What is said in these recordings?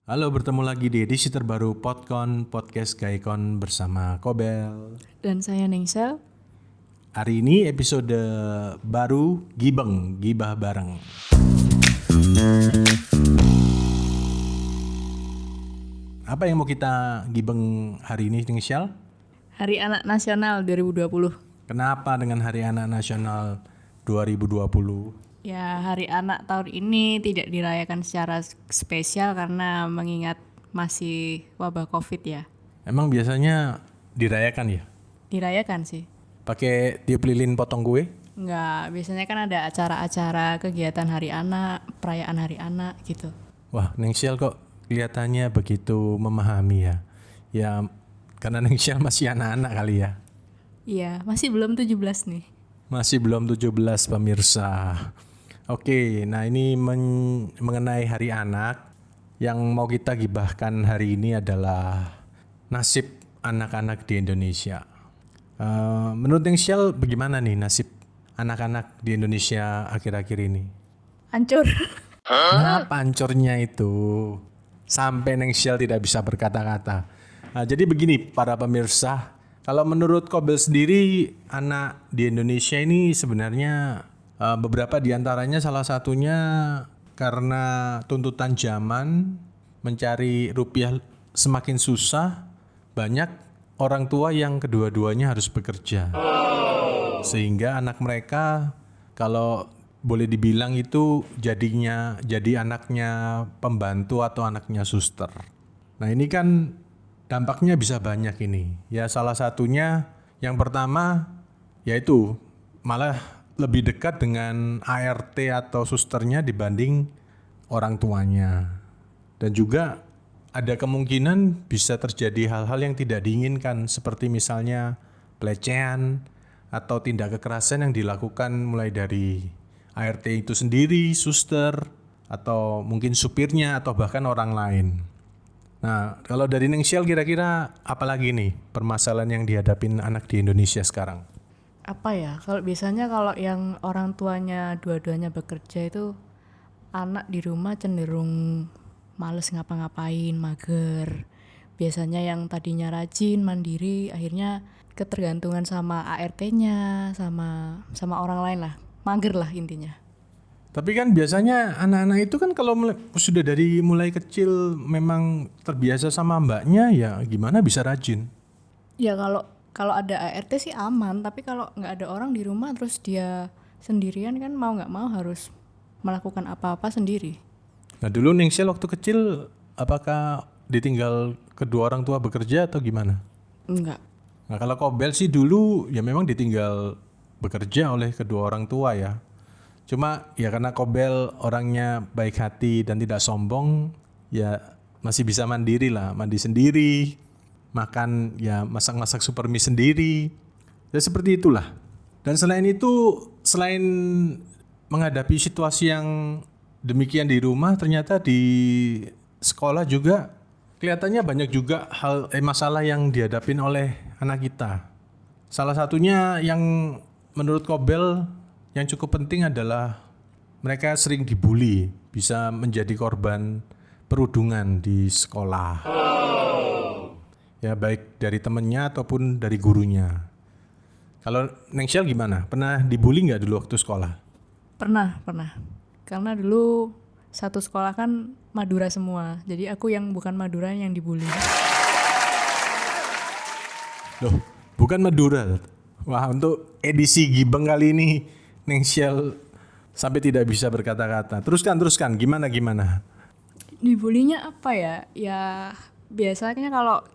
Halo, bertemu lagi di edisi terbaru Podcast Gaikon bersama Kobel. Dan saya Ningsel. Hari ini episode baru Gibah bareng. Apa yang mau kita gibeng hari ini, Ningsel? Hari Anak Nasional 2020. Kenapa dengan Hari Anak Nasional 2020? Ya, Hari Anak tahun ini tidak dirayakan secara spesial karena mengingat masih wabah Covid ya. Emang biasanya dirayakan ya? Dirayakan sih. Pakai tiup lilin potong kue? Enggak, biasanya kan ada acara-acara kegiatan Hari Anak, perayaan Hari Anak gitu. Wah, Ningsel kok kelihatannya begitu memahami ya. Ya, karena Ningsel masih anak-anak kali ya. Iya, masih belum 17 nih. Masih belum 17 pemirsa. Oke, nah ini mengenai Hari Anak. Yang mau kita gibahkan hari ini adalah nasib anak-anak di Indonesia. Menurut Ningsel bagaimana nih nasib anak-anak di Indonesia akhir-akhir ini? Hancur. Kenapa hancurnya itu? Sampai Ningsel tidak bisa berkata-kata. Nah, jadi begini para pemirsa, kalau menurut Kobel sendiri anak di Indonesia ini sebenarnya beberapa diantaranya salah satunya karena tuntutan zaman mencari rupiah semakin susah, banyak orang tua yang kedua-duanya harus bekerja. Sehingga anak mereka kalau boleh dibilang itu jadi anaknya pembantu atau anaknya suster. Nah ini kan dampaknya bisa banyak ini. Ya salah satunya yang pertama yaitu malah lebih dekat dengan ART atau susternya dibanding orang tuanya. Dan juga ada kemungkinan bisa terjadi hal-hal yang tidak diinginkan seperti misalnya pelecehan atau tindak kekerasan yang dilakukan mulai dari ART itu sendiri, suster, atau mungkin supirnya atau bahkan orang lain. Nah, kalau dari Ningsel kira-kira apa lagi nih permasalahan yang dihadapin anak di Indonesia sekarang? Apa ya, kalau biasanya kalau yang orang tuanya dua-duanya bekerja itu anak di rumah cenderung males ngapa-ngapain, mager. Biasanya yang tadinya rajin, mandiri, akhirnya ketergantungan sama ART-nya, sama orang lain lah. Mager lah intinya. Tapi kan biasanya anak-anak itu kan kalau sudah dari mulai kecil memang terbiasa sama mbaknya, ya gimana bisa rajin? Ya kalau ada ART sih aman, tapi kalau nggak ada orang di rumah terus dia sendirian kan mau nggak mau harus melakukan apa-apa sendiri. Nah dulu Ningsel waktu kecil apakah ditinggal kedua orang tua bekerja atau gimana? Enggak. Nah kalau Kobel sih dulu ya memang ditinggal bekerja oleh kedua orang tua ya. Cuma ya karena Kobel orangnya baik hati dan tidak sombong, ya masih bisa mandiri lah, mandi sendiri, makan ya masak-masak super mie sendiri. Ya seperti itulah. Dan selain itu, selain menghadapi situasi yang demikian di rumah, ternyata di sekolah juga kelihatannya banyak juga masalah yang dihadapin oleh anak kita. Salah satunya yang menurut Kobel yang cukup penting adalah mereka sering dibully, bisa menjadi korban perundungan di sekolah. Ya baik dari temennya ataupun dari gurunya. Kalau Ningsel gimana? Pernah dibully nggak dulu waktu sekolah? Pernah. Karena dulu satu sekolah kan Madura semua. Jadi aku yang bukan Madura yang dibully. Loh, bukan Madura. Wah, untuk edisi Gibeng kali ini Ningsel sampai tidak bisa berkata-kata. Teruskan, gimana? Dibulinya apa ya? Ya biasanya kalau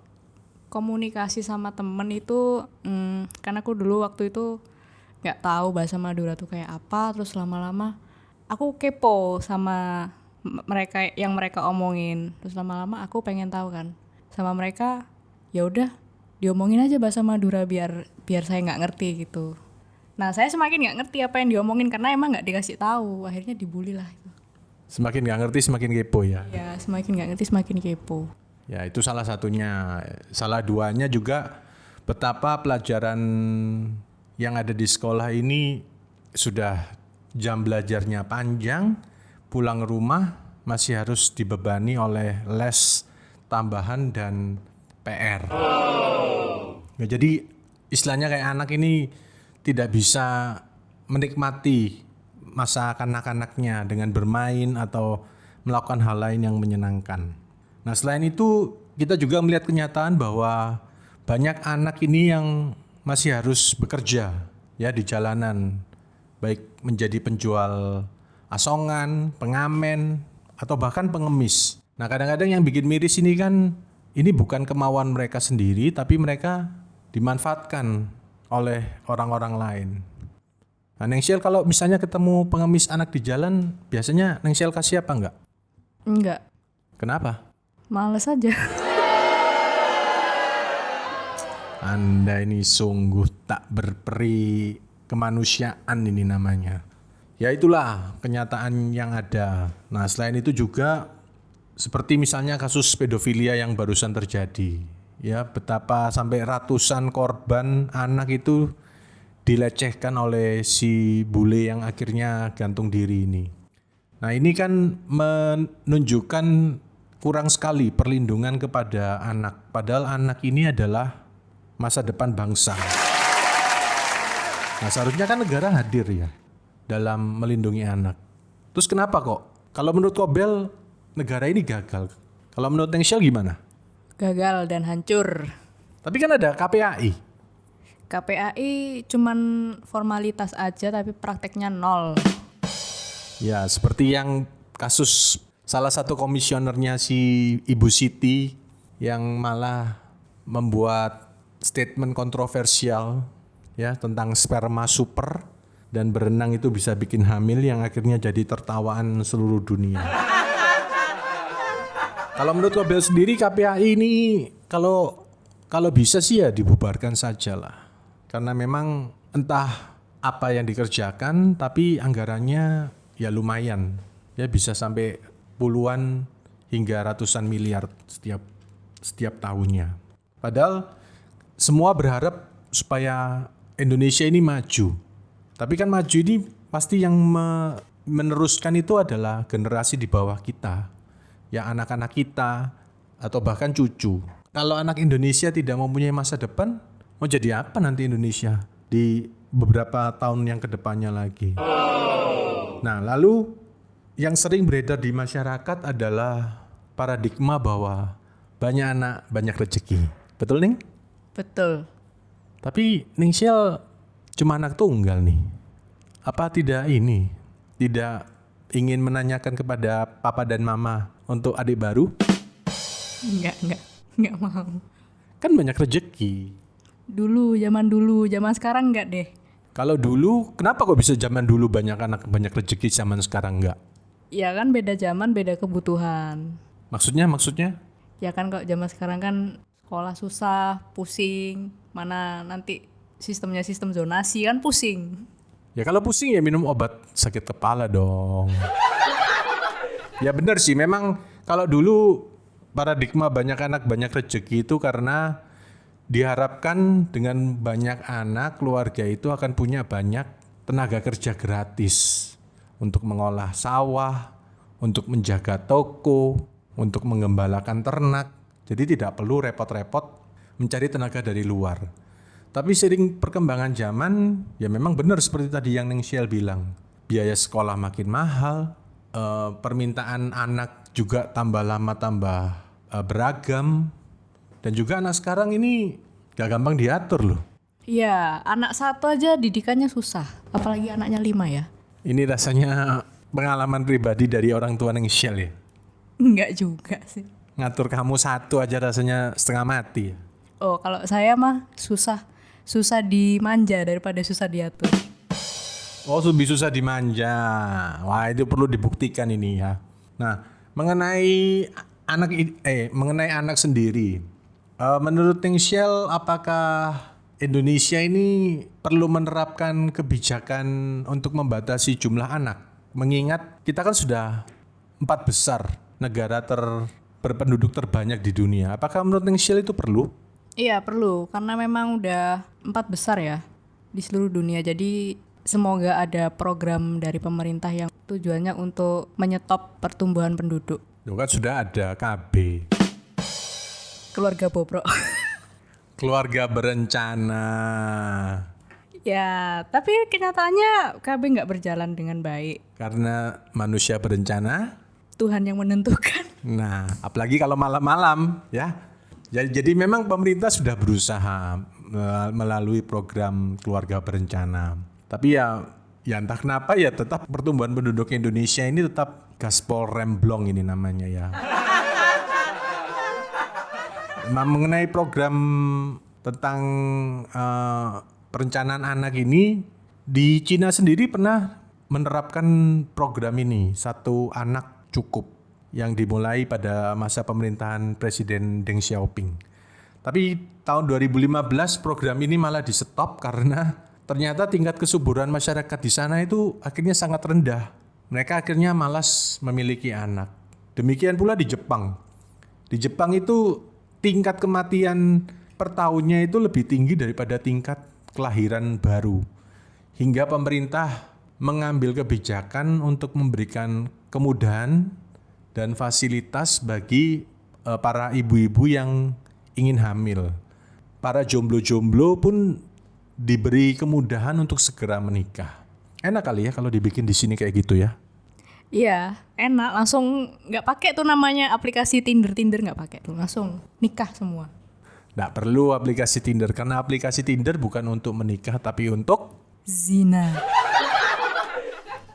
komunikasi sama temen itu, karena aku dulu waktu itu nggak tahu bahasa Madura tuh kayak apa. Terus lama-lama aku kepo sama mereka yang mereka omongin. Terus lama-lama aku pengen tahu kan sama mereka. Ya udah diomongin aja bahasa Madura biar saya nggak ngerti gitu. Nah saya semakin nggak ngerti apa yang diomongin karena emang nggak dikasih tahu. Akhirnya dibully lah itu. Semakin nggak ngerti semakin kepo ya. Ya semakin nggak ngerti semakin kepo. Ya itu salah satunya. Salah duanya juga betapa pelajaran yang ada di sekolah ini sudah jam belajarnya panjang, pulang rumah masih harus dibebani oleh les tambahan dan PR. Ya, jadi istilahnya kayak anak ini tidak bisa menikmati masa kanak-kanaknya dengan bermain atau melakukan hal lain yang menyenangkan. Nah, selain itu kita juga melihat kenyataan bahwa banyak anak ini yang masih harus bekerja ya di jalanan, baik menjadi penjual asongan, pengamen, atau bahkan pengemis. Nah, kadang-kadang yang bikin miris ini kan ini bukan kemauan mereka sendiri, tapi mereka dimanfaatkan oleh orang-orang lain. Nah, Nengsiel kalau misalnya ketemu pengemis anak di jalan, biasanya Nengsiel kasih apa enggak? Enggak, Kenapa? males aja. Anda ini sungguh tak berperi kemanusiaan ini namanya. Ya itulah kenyataan yang ada. Nah, selain itu juga seperti misalnya kasus pedofilia yang barusan terjadi. Ya, betapa sampai ratusan korban anak itu dilecehkan oleh si bule yang akhirnya gantung diri ini. Nah, ini kan menunjukkan kurang sekali perlindungan kepada anak. Padahal anak ini adalah masa depan bangsa. Nah, seharusnya kan negara hadir ya dalam melindungi anak. Terus kenapa kok? Kalau menurut Kobel negara ini gagal. Kalau menurut Nengsiel gimana? Gagal dan hancur. Tapi kan ada KPAI. KPAI cuman formalitas aja tapi prakteknya nol. Ya, seperti yang kasus salah satu komisionernya si Ibu Siti yang malah membuat statement kontroversial ya tentang sperma super dan berenang itu bisa bikin hamil yang akhirnya jadi tertawaan seluruh dunia. Kalau menurut Kobel sendiri KPAI ini kalau bisa sih ya dibubarkan saja lah. Karena memang entah apa yang dikerjakan tapi anggarannya ya lumayan. Ya bisa sampai puluhan hingga ratusan miliar setiap tahunnya. Padahal semua berharap supaya Indonesia ini maju. Tapi kan maju ini pasti yang meneruskan itu adalah generasi di bawah kita. Ya anak-anak kita atau bahkan cucu. Kalau anak Indonesia tidak mempunyai masa depan, mau jadi apa nanti Indonesia di beberapa tahun yang kedepannya lagi. Nah, lalu yang sering beredar di masyarakat adalah paradigma bahwa banyak anak, banyak rezeki. Betul, Ning? Betul. Tapi Nengsiel cuma anak tunggal nih. Apa tidak ingin menanyakan kepada papa dan mama untuk adik baru? Enggak mau. Kan banyak rezeki. Zaman sekarang enggak deh. Kalau dulu, kenapa kok bisa zaman dulu banyak anak, banyak rezeki, zaman sekarang enggak? Ya kan beda zaman, beda kebutuhan. Maksudnya? Ya kan kok zaman sekarang kan sekolah susah, pusing. Mana nanti sistemnya sistem zonasi kan pusing. Ya kalau pusing ya minum obat sakit kepala dong. Ya benar sih, memang kalau dulu paradigma banyak anak banyak rezeki itu karena diharapkan dengan banyak anak keluarga itu akan punya banyak tenaga kerja gratis untuk mengolah sawah, untuk menjaga toko, untuk mengembalakan ternak. Jadi tidak perlu repot-repot mencari tenaga dari luar. Tapi seiring perkembangan zaman, ya memang benar seperti tadi yang Nengsiel bilang. Biaya sekolah makin mahal, permintaan anak juga tambah lama tambah beragam. Dan juga anak sekarang ini gak gampang diatur loh. Iya, anak satu aja didikannya susah. Apalagi anaknya 5 ya. Ini rasanya pengalaman pribadi dari orang tua Nengsiel ya. Enggak juga sih. Ngatur kamu satu aja rasanya setengah mati. Oh, kalau saya mah susah dimanja daripada susah diatur. Oh, lebih susah dimanja. Wah, itu perlu dibuktikan ini ya. Nah, mengenai anak sendiri. Menurut Nengsiel, apakah Indonesia ini perlu menerapkan kebijakan untuk membatasi jumlah anak? Mengingat kita kan sudah 4 besar negara berpenduduk terbanyak di dunia. Apakah menurut Nengsiel itu perlu? Iya perlu, karena memang udah 4 besar ya di seluruh dunia. Jadi semoga ada program dari pemerintah yang tujuannya untuk menyetop pertumbuhan penduduk. Loh kan sudah ada KB. Keluarga bobrok. Keluarga berencana. Ya, tapi kenyataannya KB nggak berjalan dengan baik. Karena manusia berencana. Tuhan yang menentukan. Nah, apalagi kalau malam-malam ya. Jadi memang pemerintah sudah berusaha melalui program keluarga berencana. Tapi ya entah kenapa ya tetap pertumbuhan penduduk Indonesia ini tetap gaspol remblong ini namanya ya. Nah, mengenai program tentang perencanaan anak ini, di Cina sendiri pernah menerapkan program ini, satu anak cukup, yang dimulai pada masa pemerintahan Presiden Deng Xiaoping. Tapi tahun 2015 program ini malah di stop karena ternyata tingkat kesuburan masyarakat di sana itu akhirnya sangat rendah. Mereka akhirnya malas memiliki anak. Demikian pula di Jepang. Di Jepang itu tingkat kematian per tahunnya itu lebih tinggi daripada tingkat kelahiran baru. Hingga pemerintah mengambil kebijakan untuk memberikan kemudahan dan fasilitas bagi para ibu-ibu yang ingin hamil. Para jomblo-jomblo pun diberi kemudahan untuk segera menikah. Enak kali ya kalau dibikin di sini kayak gitu ya. Iya, enak. Langsung nggak pakai tuh namanya aplikasi Tinder nggak pakai tuh. Langsung nikah semua. Nggak perlu aplikasi Tinder karena aplikasi Tinder bukan untuk menikah tapi untuk zina.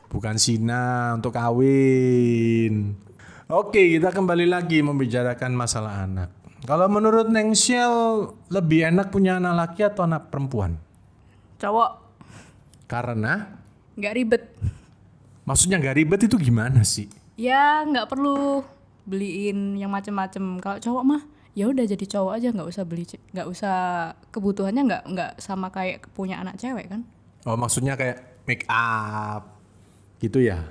Bukan zina, untuk kawin. Oke, kita kembali lagi membicarakan masalah anak. Kalau menurut Neng Shell, lebih enak punya anak laki atau anak perempuan? Cowok. Karena? Nggak ribet. Maksudnya nggak ribet itu gimana sih? Ya nggak perlu beliin yang macem-macem. Kalau cowok mah ya udah jadi cowok aja, nggak usah beli, nggak usah, kebutuhannya nggak sama kayak punya anak cewek kan? Oh, maksudnya kayak make up gitu ya.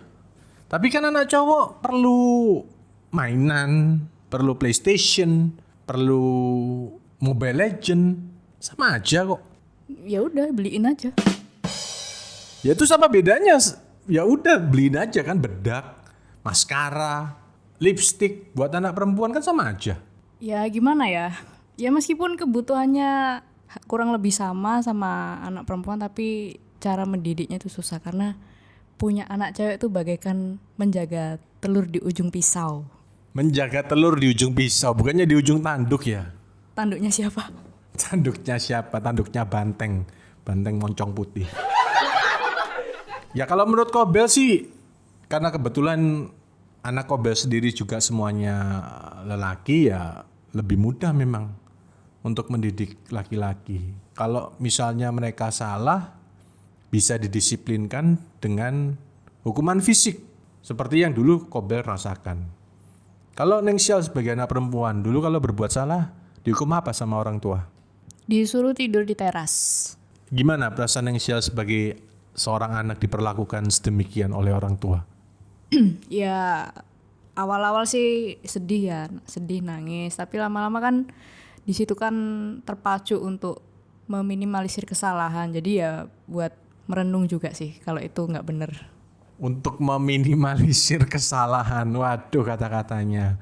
Tapi kan anak cowok perlu mainan, perlu PlayStation, perlu Mobile Legend, sama aja kok. Ya udah beliin aja. Ya itu sama bedanya. Ya udah beliin aja kan, bedak, maskara, lipstick buat anak perempuan kan sama aja. Ya gimana ya? Ya meskipun kebutuhannya kurang lebih sama anak perempuan, tapi cara mendidiknya itu susah karena punya anak cewek itu bagaikan menjaga telur di ujung pisau. Menjaga telur di ujung pisau, bukannya di ujung tanduk ya? Tanduknya siapa? Tanduknya siapa? Tanduknya banteng. Banteng moncong putih. Ya kalau menurut Kobel sih, karena kebetulan anak Kobel sendiri juga semuanya lelaki, ya lebih mudah memang untuk mendidik laki-laki. Kalau misalnya mereka salah, bisa didisiplinkan dengan hukuman fisik seperti yang dulu Kobel rasakan. Kalau Neng Shell sebagai anak perempuan, dulu kalau berbuat salah dihukum apa sama orang tua? Disuruh tidur di teras. Gimana perasaan Neng Shell sebagai seorang anak diperlakukan sedemikian oleh orang tua? Ya awal-awal sih sedih ya, sedih nangis, tapi lama-lama kan di situ kan terpacu untuk meminimalisir kesalahan. Jadi ya buat merenung juga sih kalau itu nggak bener. Untuk meminimalisir kesalahan, waduh kata-katanya.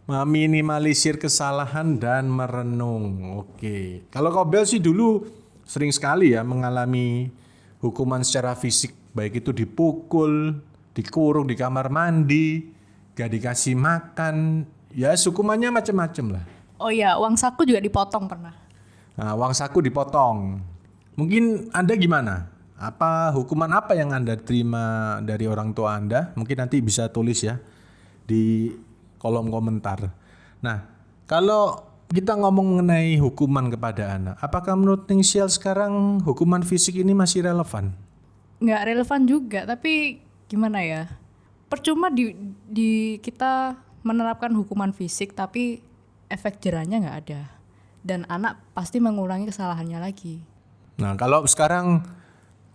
Meminimalisir kesalahan dan merenung. Oke. Kalau Kobel sih dulu sering sekali ya mengalami hukuman secara fisik. Baik itu dipukul, dikurung di kamar mandi, gak dikasih makan. Ya hukumannya macam-macam lah. Oh iya, uang saku juga dipotong pernah. Nah, uang saku dipotong. Mungkin Anda gimana? Hukuman apa yang Anda terima dari orang tua Anda? Mungkin nanti bisa tulis ya di kolom komentar. Nah, kalau kita ngomong mengenai hukuman kepada anak, apakah menurut Neng Shell sekarang hukuman fisik ini masih relevan? Nggak relevan juga, tapi gimana ya? Percuma di kita menerapkan hukuman fisik, tapi efek jerahnya nggak ada. Dan anak pasti mengulangi kesalahannya lagi. Nah, kalau sekarang,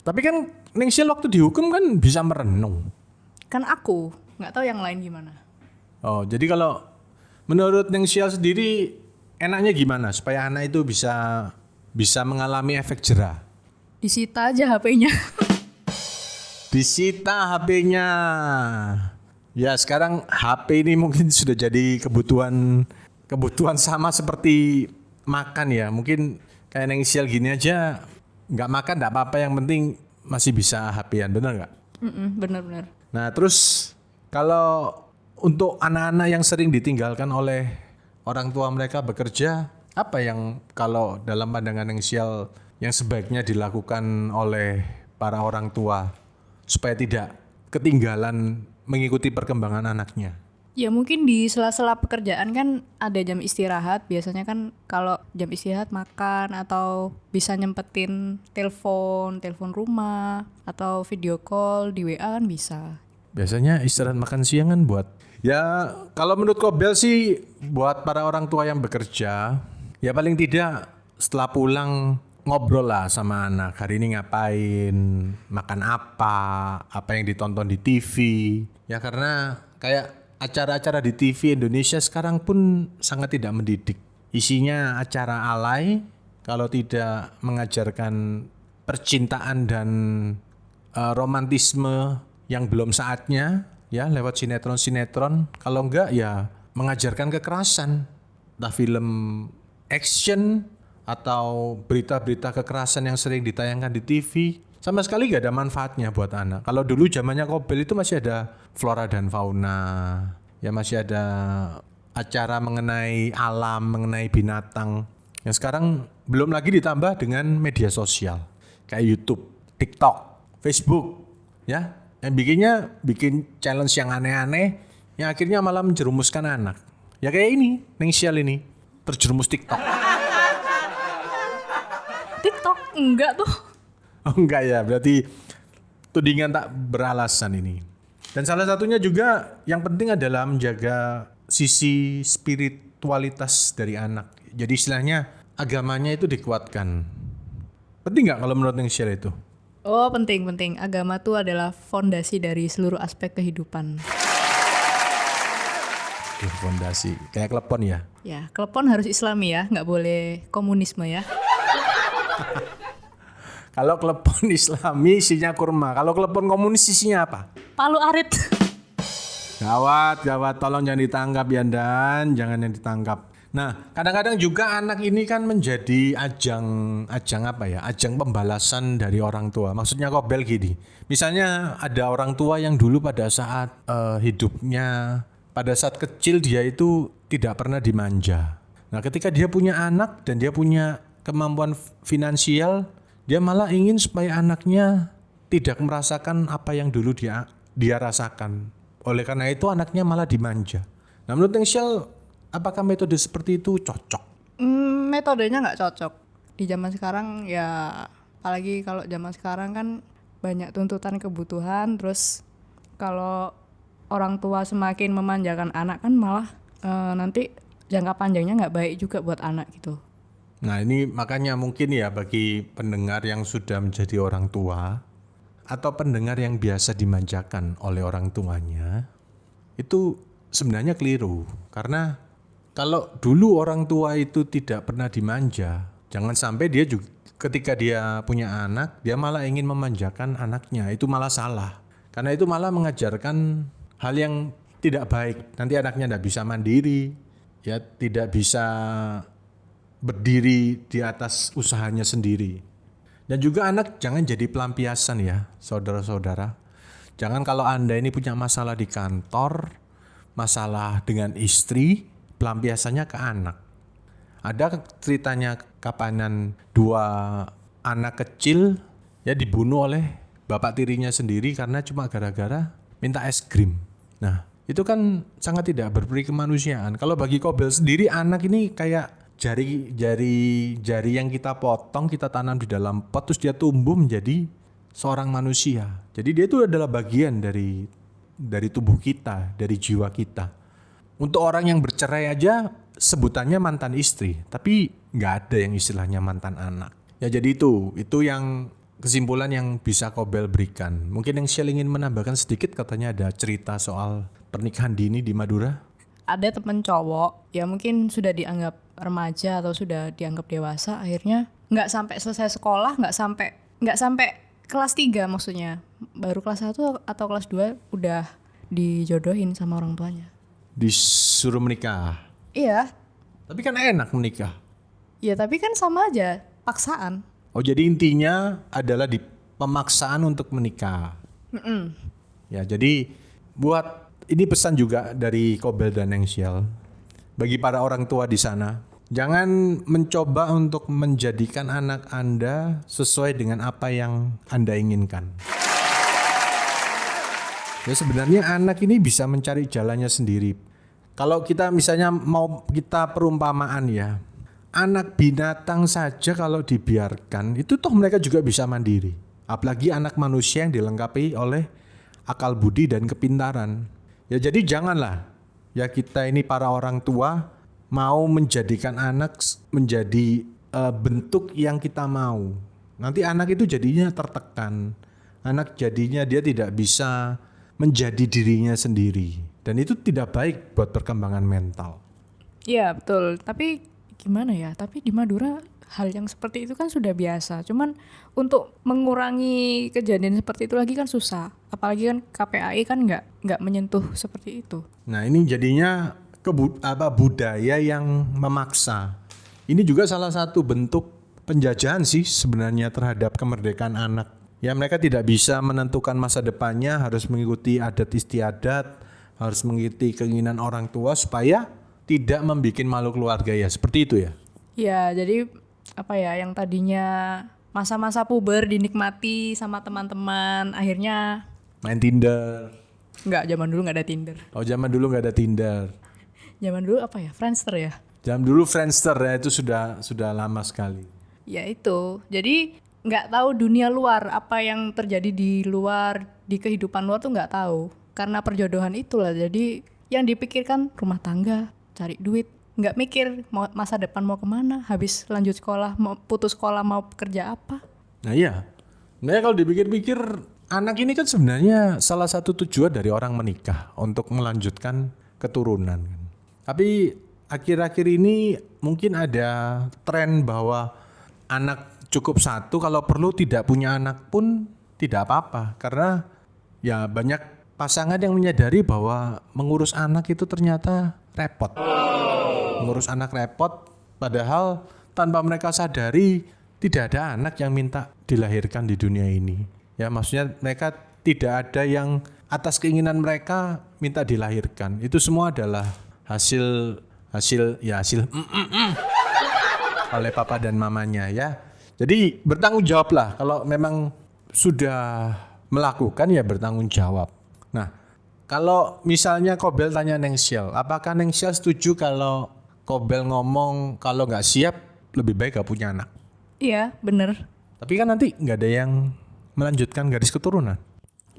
tapi kan Neng Shell waktu dihukum kan bisa merenung. Kan aku, nggak tahu yang lain gimana. Oh, jadi kalau menurut Neng Shell sendiri enaknya gimana supaya anak itu bisa mengalami efek jerah? Disita aja HP-nya. Disita HP-nya. Ya sekarang HP ini mungkin sudah jadi kebutuhan sama seperti makan ya. Mungkin kayak neng sial gini aja nggak makan nggak apa-apa, yang penting masih bisa HP-an, bener nggak? Bener-bener. Nah terus kalau untuk anak-anak yang sering ditinggalkan oleh orang tua mereka bekerja, apa yang kalau dalam pandangan neng sial yang sebaiknya dilakukan oleh para orang tua supaya tidak ketinggalan mengikuti perkembangan anaknya? Ya mungkin di sela-sela pekerjaan kan ada jam istirahat. Biasanya kan kalau jam istirahat makan atau bisa nyempetin telepon rumah atau video call di WA kan bisa. Biasanya istirahat makan siang kan buat, ya kalau menurut Kobel sih buat para orang tua yang bekerja, ya paling tidak setelah pulang ngobrol lah sama anak, hari ini ngapain, makan apa yang ditonton di TV. Ya karena kayak acara-acara di TV Indonesia sekarang pun sangat tidak mendidik. Isinya acara alay, kalau tidak mengajarkan percintaan dan romantisme yang belum saatnya, ya lewat sinetron-sinetron. Kalau enggak ya mengajarkan kekerasan, entah film action atau berita-berita kekerasan yang sering ditayangkan di TV. Sama sekali gak ada manfaatnya buat anak. Kalau dulu zamannya Kobel itu masih ada flora dan fauna, ya masih ada acara mengenai alam, mengenai binatang. Yang sekarang belum lagi ditambah dengan media sosial kayak YouTube, TikTok, Facebook, ya. Yang bikin challenge yang aneh-aneh, yang akhirnya malah menjerumuskan anak. Ya kayak ini, Neng Sial ini terjerumus TikTok. TikTok enggak tuh. Oh enggak ya, berarti tudingan tak beralasan ini. Dan salah satunya juga yang penting adalah menjaga sisi spiritualitas dari anak. Jadi istilahnya agamanya itu dikuatkan. Penting nggak kalau menurut Neng Sial itu? Oh penting. Agama tuh adalah fondasi dari seluruh aspek kehidupan. Fondasi, kayak klepon ya? Ya, klepon harus Islami ya, nggak boleh komunisme ya. Kalau klepon Islami isinya kurma, kalau klepon komunis isinya apa? Palu arit. Gawat, tolong jangan ditangkap ya, dan jangan yang ditangkap. Nah, kadang-kadang juga anak ini kan menjadi ajang apa ya? Ajang pembalasan dari orang tua. Maksudnya Kobel gini. Misalnya ada orang tua yang dulu pada saat hidupnya, pada saat kecil dia itu tidak pernah dimanja. Nah, ketika dia punya anak dan dia punya kemampuan finansial, dia malah ingin supaya anaknya tidak merasakan apa yang dulu dia rasakan. Oleh karena itu anaknya malah dimanja. Nah, menurut Neng Sial, apakah metode seperti itu cocok? Metodenya nggak cocok di zaman sekarang ya, apalagi kalau zaman sekarang kan banyak tuntutan kebutuhan. Terus kalau orang tua semakin memanjakan anak kan malah nanti jangka panjangnya nggak baik juga buat anak gitu. Nah ini makanya mungkin ya bagi pendengar yang sudah menjadi orang tua atau pendengar yang biasa dimanjakan oleh orang tuanya, itu sebenarnya keliru. Karena kalau dulu orang tua itu tidak pernah dimanja, jangan sampai dia juga ketika dia punya anak, dia malah ingin memanjakan anaknya. Itu malah salah. Karena itu malah mengajarkan hal yang tidak baik. Nanti anaknya tidak bisa mandiri, ya tidak bisa berdiri di atas usahanya sendiri. Dan juga anak jangan jadi pelampiasan ya, saudara-saudara. Jangan kalau Anda ini punya masalah di kantor, masalah dengan istri, pelampiasannya ke anak. Ada ceritanya kapanan dua anak kecil ya dibunuh oleh bapak tirinya sendiri karena cuma gara-gara minta es krim. Nah, itu kan sangat tidak berperi kemanusiaan. Kalau bagi Kobel sendiri, anak ini kayak jari yang kita potong, kita tanam di dalam pot, terus dia tumbuh menjadi seorang manusia. Jadi dia itu adalah bagian dari tubuh kita, dari jiwa kita. Untuk orang yang bercerai aja sebutannya mantan istri, tapi nggak ada yang istilahnya mantan anak. Ya jadi itu yang kesimpulan yang bisa Kobel berikan. Mungkin yang Shell ingin menambahkan sedikit, katanya ada cerita soal pernikahan dini di Madura. Ada temen cowok ya mungkin sudah dianggap remaja atau sudah dianggap dewasa, akhirnya nggak sampai selesai sekolah, nggak sampai kelas 3 maksudnya. Baru kelas 1 atau kelas 2 udah dijodohin sama orang tuanya. Disuruh menikah. Iya. Tapi kan enak menikah. Ya tapi kan sama aja, paksaan. Oh jadi intinya adalah di pemaksaan untuk menikah. Ya jadi buat ini pesan juga dari Kobel dan Nengsial bagi para orang tua di sana. Jangan mencoba untuk menjadikan anak Anda sesuai dengan apa yang Anda inginkan. Ya sebenarnya anak ini bisa mencari jalannya sendiri. Kalau kita misalnya mau kita perumpamaan ya, anak binatang saja kalau dibiarkan itu toh mereka juga bisa mandiri. Apalagi anak manusia yang dilengkapi oleh akal budi dan kepintaran. Ya jadi janganlah ya kita ini para orang tua mau menjadikan anak menjadi bentuk yang kita mau. Nanti anak itu jadinya tertekan. Anak jadinya dia tidak bisa menjadi dirinya sendiri. Dan itu tidak baik buat perkembangan mental. Iya betul, tapi gimana ya? Tapi di Madura hal yang seperti itu kan sudah biasa. Cuman untuk mengurangi kejadian seperti itu lagi kan susah. Apalagi kan KPAI kan nggak menyentuh seperti itu. Nah ini jadinya budaya yang memaksa. Ini juga salah satu bentuk penjajahan sih sebenarnya terhadap kemerdekaan anak. Ya mereka tidak bisa menentukan masa depannya, harus mengikuti adat istiadat, harus mengikuti keinginan orang tua supaya tidak membuat malu keluarga ya, seperti itu ya. Ya, jadi apa ya yang tadinya masa-masa puber dinikmati sama teman-teman, akhirnya main Tinder. Zaman dulu nggak ada Tinder. Oh, zaman dulu nggak ada Tinder. Zaman dulu apa ya? Friendster ya? Zaman dulu Friendster ya, itu sudah lama sekali. Ya itu. Jadi nggak tahu dunia luar, apa yang terjadi di luar, di kehidupan luar tuh nggak tahu. Karena perjodohan itulah. Jadi yang dipikirkan rumah tangga, cari duit, nggak mikir mau masa depan mau kemana, habis lanjut sekolah, mau putus sekolah mau kerja apa. Nah iya, nah kalau dipikir-pikir anak ini kan sebenarnya salah satu tujuan dari orang menikah untuk melanjutkan keturunan. Tapi akhir-akhir ini mungkin ada tren bahwa anak cukup satu, kalau perlu tidak punya anak pun tidak apa-apa. Karena ya banyak pasangan yang menyadari bahwa mengurus anak itu ternyata repot. Mengurus anak repot, padahal tanpa mereka sadari tidak ada anak yang minta dilahirkan di dunia ini. Ya maksudnya mereka tidak ada yang atas keinginan mereka minta dilahirkan. Itu semua adalah hasil oleh papa dan mamanya ya. Jadi bertanggung jawablah kalau memang sudah melakukan ya bertanggung jawab. Nah, kalau misalnya Kobel tanya Nengsial, apakah Nengsial setuju kalau Kobel ngomong kalau nggak siap lebih baik gak punya anak? Iya, bener. Tapi kan nanti nggak ada yang melanjutkan garis keturunan.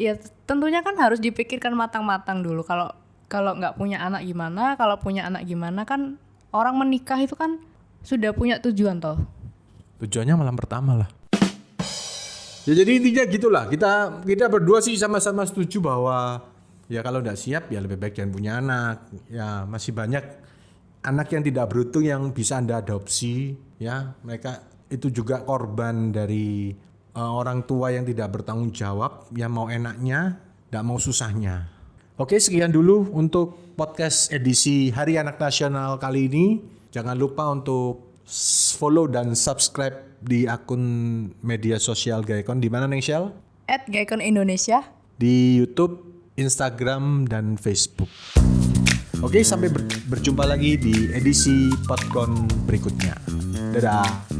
Ya tentunya kan harus dipikirkan matang-matang dulu. Kalau nggak punya anak gimana, kalau punya anak gimana, kan orang menikah itu kan sudah punya tujuan toh. Tujuannya malam pertama lah. Ya jadi intinya gitulah. Kita berdua sih sama-sama setuju bahwa ya kalau nggak siap ya lebih baik jangan punya anak. Ya masih banyak anak yang tidak beruntung yang bisa Anda adopsi. Ya mereka itu juga korban dari orang tua yang tidak bertanggung jawab, yang mau enaknya, tidak mau susahnya. Oke, sekian dulu untuk podcast edisi Hari Anak Nasional kali ini. Jangan lupa untuk follow dan subscribe di akun media sosial Gaikon. Di mana Nengsial? @Gaikon Indonesia. Di YouTube, Instagram, dan Facebook. Oke, sampai berjumpa lagi di edisi Podcon berikutnya. Dadah.